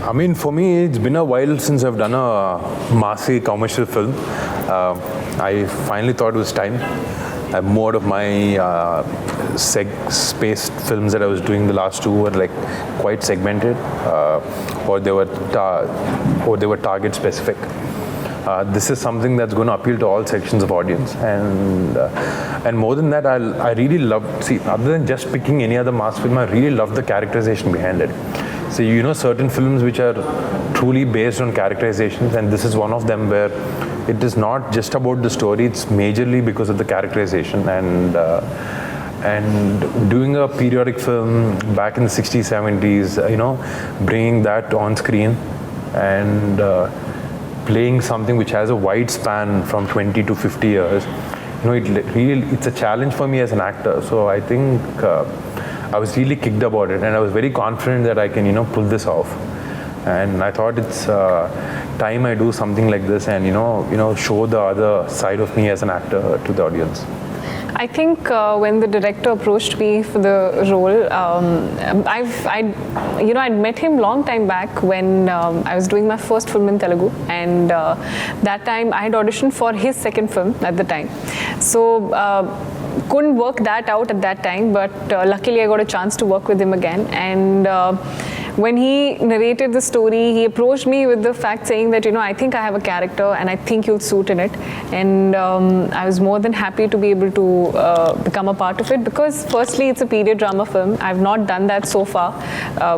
I mean, for me, it's been a while since I've done a massy commercial film. I finally thought it was time. I'm more of my spaced films that I was doing the last two were like quite segmented, or they were target specific. This is something that's going to appeal to all sections of audience, and more than that, I really love. See, other than just picking any other mass film, I really love the characterization behind it. So certain films which are truly based on characterizations, and this is one of them where it is not just about the story; it's majorly because of the characterization. And doing a periodic film back in the 60s, 70s, bringing that on screen and playing something which has a wide span from 20 to 50 years, it's a challenge for me as an actor. So I think I was really kicked about it, and I was very confident that I can, pull this off. And I thought it's time I do something like this and, show the other side of me as an actor to the audience. I think when the director approached me for the role, I'd met him long time back when I was doing my first film in Telugu, and that time I had auditioned for his second film at the time. So couldn't work that out at that time, but luckily I got a chance to work with him again. And when he narrated the story, he approached me with the fact saying that, I think I have a character and I think you'll suit in it. And I was more than happy to be able to become a part of it, because firstly, it's a period drama film. I've not done that so far,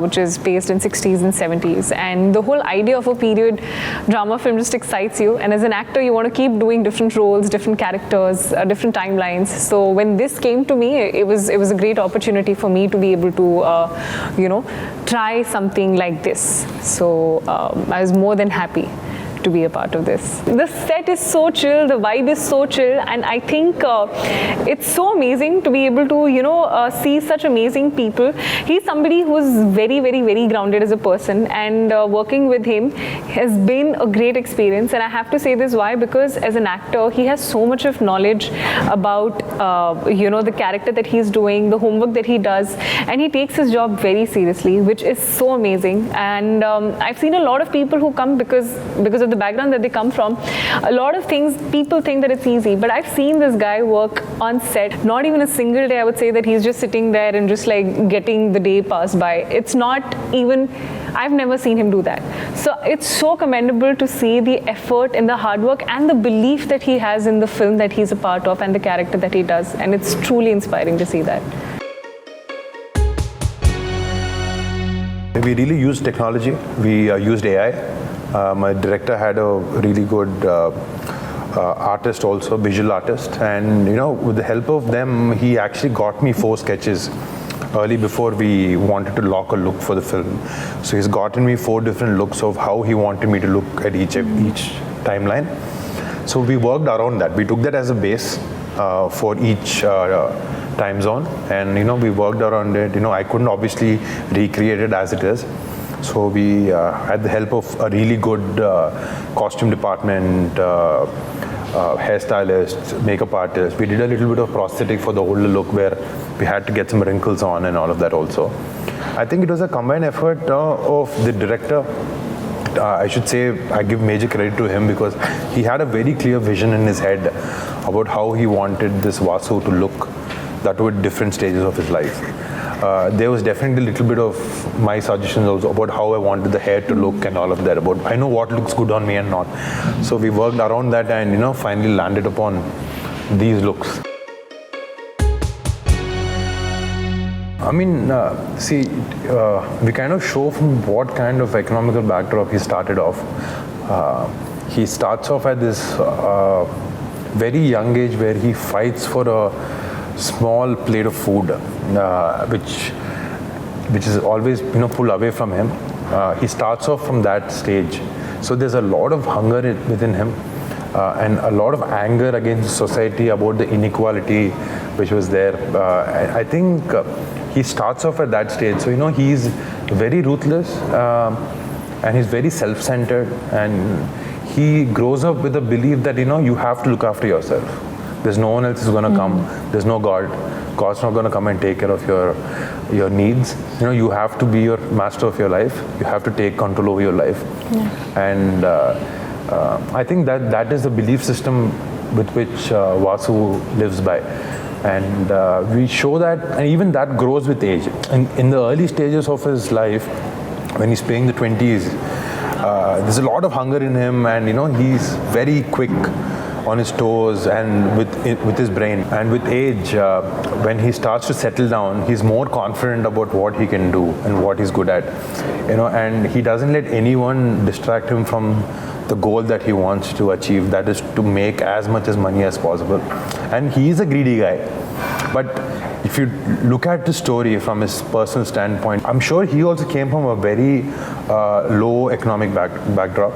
which is based in 60s and 70s. And the whole idea of a period drama film just excites you. And as an actor, you want to keep doing different roles, different characters, different timelines. So when this came to me, it was a great opportunity for me to be able to, try something like this. So I was more than happy to be a part of this. The set is so chill, the vibe is so chill, and I think it's so amazing to be able to, see such amazing people. He's somebody who's very, very, very grounded as a person, and working with him has been a great experience. And I have to say this why, because as an actor, he has so much of knowledge about, the character that he's doing, the homework that he does, and he takes his job very seriously, which is so amazing. And I've seen a lot of people who come because of the background that they come from. A lot of things, people think that it's easy, but I've seen this guy work on set. Not even a single day I would say that he's just sitting there and just like getting the day pass by. It's not even, I've never seen him do that. So it's so commendable to see the effort and the hard work and the belief that he has in the film that he's a part of and the character that he does. And it's truly inspiring to see that. We really used technology. We used AI. My director had a really good artist also, visual artist. And, with the help of them, he actually got me 4 sketches early before we wanted to lock a look for the film. So he's gotten me 4 different looks of how he wanted me to look at each timeline. So we worked around that. We took that as a base for each time zone, and we worked around it. I couldn't obviously recreate it as it is. So we had the help of a really good costume department, hairstylist, makeup artist. We did a little bit of prosthetic for the older look where we had to get some wrinkles on and all of that also. I think it was a combined effort of the director. I should say I give major credit to him, because he had a very clear vision in his head about how he wanted this Vasu to look, that were different stages of his life. There was definitely a little bit of my suggestions also about how I wanted the hair to look and all of that. About I know what looks good on me and not. So we worked around that and finally landed upon these looks. I mean, we kind of show from what kind of economical backdrop he started off. He starts off at this very young age where he fights for a small plate of food, which is always pulled away from him. He starts off from that stage. So there's a lot of hunger within him, and a lot of anger against society about the inequality which was there. I think he starts off at that stage. So he's very ruthless, and he's very self-centered, and he grows up with a belief that you have to look after yourself. There's no one else who's going to come. There's no God. God's not going to come and take care of your needs. You know, you have to be your master of your life. You have to take control over your life. And I think that is the belief system with which Vasu lives by. And we show that, and even that grows with age. In the early stages of his life, when he's playing the 20s, there's a lot of hunger in him, and he's very quick on his toes and with his brain. And with age, when he starts to settle down, he's more confident about what he can do and what he's good at. And he doesn't let anyone distract him from the goal that he wants to achieve, that is to make as much as money as possible. And he's a greedy guy. But if you look at the story from his personal standpoint, I'm sure he also came from a very low economic backdrop.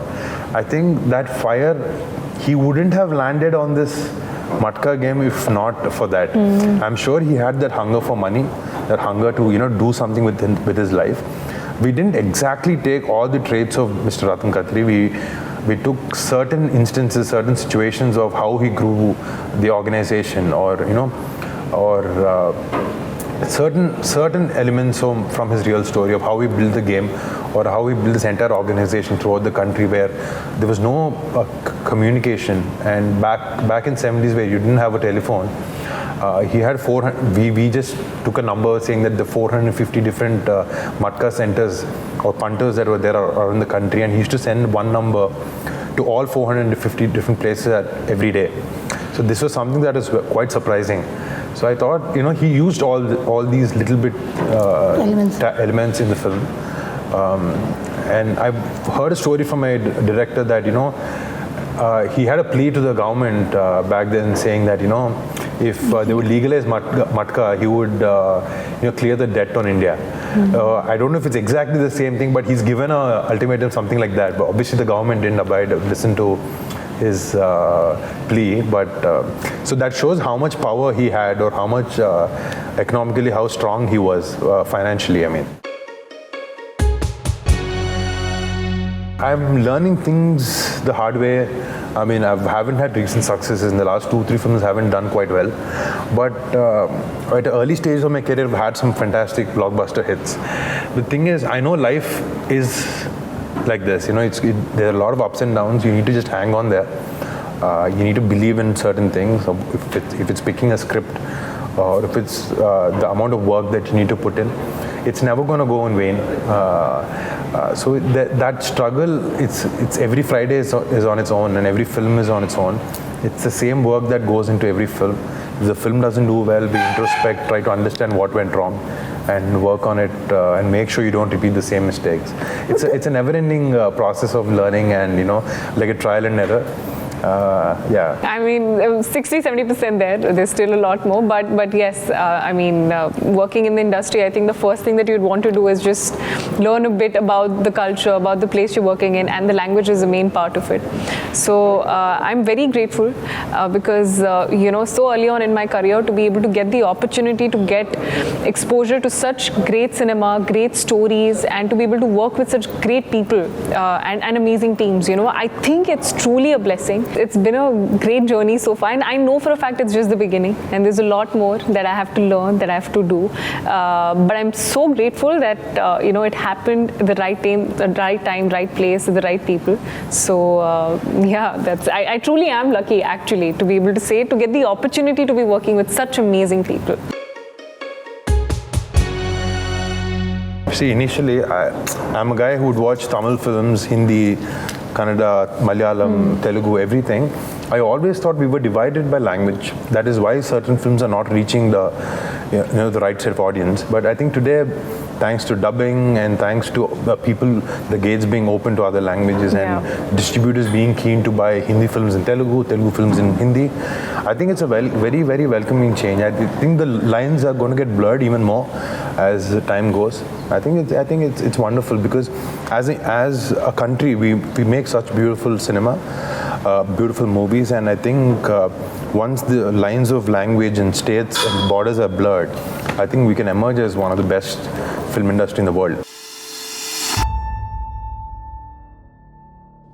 I think that fire, he wouldn't have landed on this Matka game if not for that. I'm sure he had that hunger for money, that hunger to do something with his life. We didn't exactly take all the traits of Mr. Ratan Khatri. We took certain instances, certain situations of how he grew the organization, or certain elements from his real story of how he built the game, or how he built this entire organization throughout the country, where there was no communication. And back in 70s, where you didn't have a telephone, he had 400. We just took a number saying that the 450 different Matka centers or punters that were there are in the country, and he used to send one number to all 450 different places every day. So this was something that is quite surprising. So I thought, he used all these little bit elements in the film. And I've heard a story from a director that, he had a plea to the government back then, saying that, if they would legalize Matka, he would clear the debt on India. I don't know if it's exactly the same thing, but he's given an ultimatum, something like that. But obviously the government didn't listen to his plea. But so that shows how much power he had, or how much economically, how strong he was financially, I mean. I'm learning things the hard way. I mean, I haven't had recent successes. In the last 2-3 films, haven't done quite well. But at the early stages of my career, I've had some fantastic blockbuster hits. The thing is, I know life is like this. There are a lot of ups and downs. You need to just hang on there. You need to believe in certain things. If it's picking a script, or if it's the amount of work that you need to put in, it's never going to go in vain. So that struggle, it's every Friday is on its own, and every film is on its own. It's the same work that goes into every film. If the film doesn't do well, we introspect, try to understand what went wrong, and work on it, and make sure you don't repeat the same mistakes. It's a never-ending process of learning, and like a trial and error. Yeah. I mean, 60-70% there. There's still a lot more, but yes, I mean, working in the industry, I think the first thing that you'd want to do is just learn a bit about the culture, about the place you're working in, and the language is the main part of it. So I'm very grateful because so early on in my career, to be able to get the opportunity to get exposure to such great cinema, great stories, and to be able to work with such great people and amazing teams. I think it's truly a blessing. It's been a great journey so far, and I know for a fact it's just the beginning, and there's a lot more that I have to learn, that I have to do. But I'm so grateful that it happened at the right time, right place, with the right people. So I truly am lucky, actually, to be able to say, to get the opportunity to be working with such amazing people. See, initially, I'm a guy who would watch Tamil films, Hindi, Kannada, Malayalam, Telugu, everything. I always thought we were divided by language. That is why certain films are not reaching the right set of audience. But I think today, thanks to dubbing and thanks to people, the gates being open to other languages, and distributors being keen to buy Hindi films in Telugu, Telugu films in Hindi, I think it's a very, very welcoming change. I think the lines are going to get blurred even more as the time goes. I think it's wonderful, because as a country, we make such beautiful cinema, beautiful movies, and I think once the lines of language and states and borders are blurred, I think we can emerge as one of the best film industry in the world.